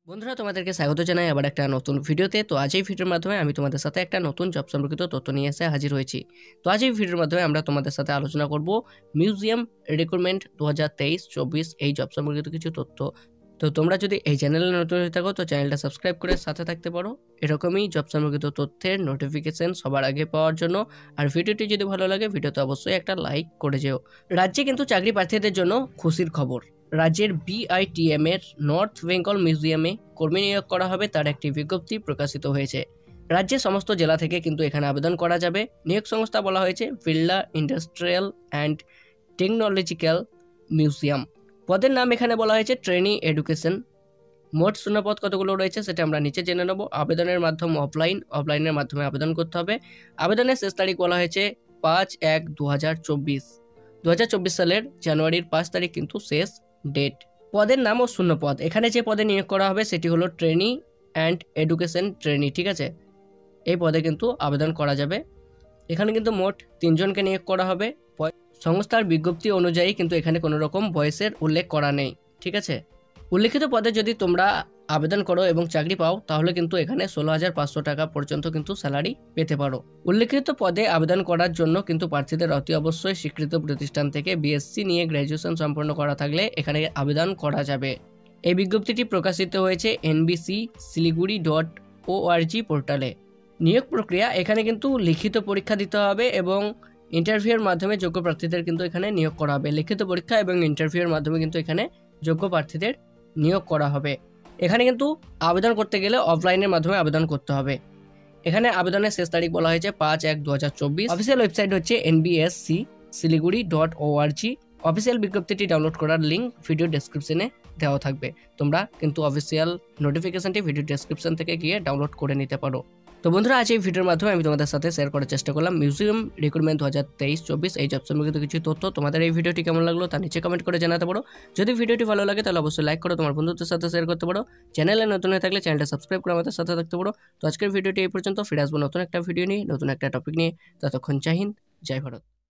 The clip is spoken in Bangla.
বন্ধুরা তোমাদেরকে স্বাগত জানাই আবার একটা নতুন ভিডিওতে। তো আজ এই ভিডিওর মাধ্যমে আমি তোমাদের সাথে একটা নতুন জব সম্পর্কিত তথ্য নিয়ে এসে হাজির হয়েছি। তো আজ এই ভিডিওর মাধ্যমে আমরা তোমাদের সাথে আলোচনা করব মিউজিয়াম রিক্রুটমেন্ট 2023-24 এই জব সম্পর্কিত কিছু তথ্য। তো তোমরা যদি এই চ্যানেলে নতুন হয়ে থাকো তো চ্যানেলটা সাবস্ক্রাইব করে সাথে থাকতে পারো এরকমই জব সম্পর্কিত তথ্যের নোটিফিকেশন সবার আগে পাওয়ার জন্য। আর ভিডিওটি যদি ভালো লাগে ভিডিওতে অবশ্যই একটা লাইক করে যেও। রাজ্যে কিন্তু চাকরি প্রার্থীদের জন্য খুশির খবর। রাজ্যের বিআইটিএম এর নর্থ বেঙ্গল মিউজিয়ামে কর্মী নিয়োগ করা হবে তার একটি বিজ্ঞপ্তি প্রকাশিত হয়েছে। রাজ্যের সমস্ত জেলা থেকে কিন্তু এখানে আবেদন করা যাবে। নিয়োগ সংস্থা বলা হয়েছে Birla industrial and technological museum. পদের নাম এখানে বলা হয়েছে ট্রেনি এডুকেশন। মোট শূন্যপদ কতগুলো রয়েছে সেটা আমরা নিচে জেনে নেব। আবেদনের মাধ্যম অফলাইনের মাধ্যমে আবেদন করতে হবে। আবেদনের শেষ তারিখ বলা হয়েছে 5/1/2024। 2024 সালের জানুয়ারির 5 তারিখ কিন্তু শেষ ডেট। পদের নাম ও শূন্যপদ। এখানে যে পদে নিয়োগ করা হবে সেটি হলো ট্রেনি অ্যান্ড এডুকেশন ট্রেনি, ঠিক আছে। এই পদে কিন্তু আবেদন করা যাবে। এখানে কিন্তু মোট 3 জনকে নিয়োগ করা হবে। সংস্থার বিজ্ঞপ্তি অনুযায়ী কিন্তু এখানে কোনো রকম বয়সের উল্লেখ করা নেই, ঠিক আছে। উল্লেখিত পদে যদি তোমরা আবেদন করো এবং চাকরি পাও তাহলে কিন্তু এখানে 16,500 টাকা পর্যন্ত কিন্তু স্যালারি পেতে পারো। উল্লেখিত পদে আবেদন করার জন্য কিন্তু প্রার্থীদের অতি অবশ্যই স্বীকৃত প্রতিষ্ঠান থেকে বিএসসি নিয়ে গ্র্যাজুয়েশন সম্পন্ন করা থাকলে এখানে আবেদন করা যাবে। এই বিজ্ঞপ্তিটি প্রকাশিত হয়েছে nbc-siliguri.org পোর্টালে। নিয়োগ প্রক্রিয়া এখানে কিন্তু লিখিত পরীক্ষা দিতে হবে এবং ইন্টারভিউয়ের মাধ্যমে যোগ্য প্রার্থীদের কিন্তু এখানে নিয়োগ করা হবে। লিখিত পরীক্ষা এবং ইন্টারভিউয়ের মাধ্যমে কিন্তু এখানে যোগ্য প্রার্থীদের নিয়োগ করা হবে। এখানে কিন্তু আবেদন করতে গেলে অফলাইনের মাধ্যমে আবেদন করতে হবে। এখানে আবেদনের শেষ তারিখ বলা হয়েছে 5/1/2024। অফিসিয়াল ওয়েবসাইট হচ্ছে nbsc-siliguri.org। অফিসিয়াল বিজ্ঞপ্তিটি ডাউনলোড করার লিঙ্ক ভিডিও ডেসক্রিপশনে দেওয়া থাকবে। তোমরা কিন্তু অফিসিয়াল নোটিফিকেশনটি ভিডিও ডেসক্রিপশন থেকে গিয়ে ডাউনলোড করে নিতে পারো। তো বন্ধুরা আজ এই ভিডিওর মাধ্যমে আমি তোমাদের সাথে শেয়ার করার চেষ্টা করলাম মিউজিয়াম রিক্রুটমেন্ট 2023-24 এই জব সম্পর্কিত কিছু তথ্য। তোমাদের এই ভিডিওটি কেমন লাগলো তা নিচে কমেন্ট করে জানাতে পারো। যদি ভিডিওটি ভালো লাগে তাহলে অবশ্যই লাইক করো, তোমার বন্ধুদের সাথে শেয়ার করতে পারো। চ্যানেলে নতুন হয়ে থাকলে চ্যানেলটা সাবস্ক্রাইব করে আমাদের সাথে থাকতে পারো। তো আজকের ভিডিওটি এই পর্যন্ত। ফিরে আসবো নতুন একটা ভিডিও নিয়ে, নতুন একটা টপিক নিয়ে। ততক্ষণ জয় হিন্দ, জয় ভারত।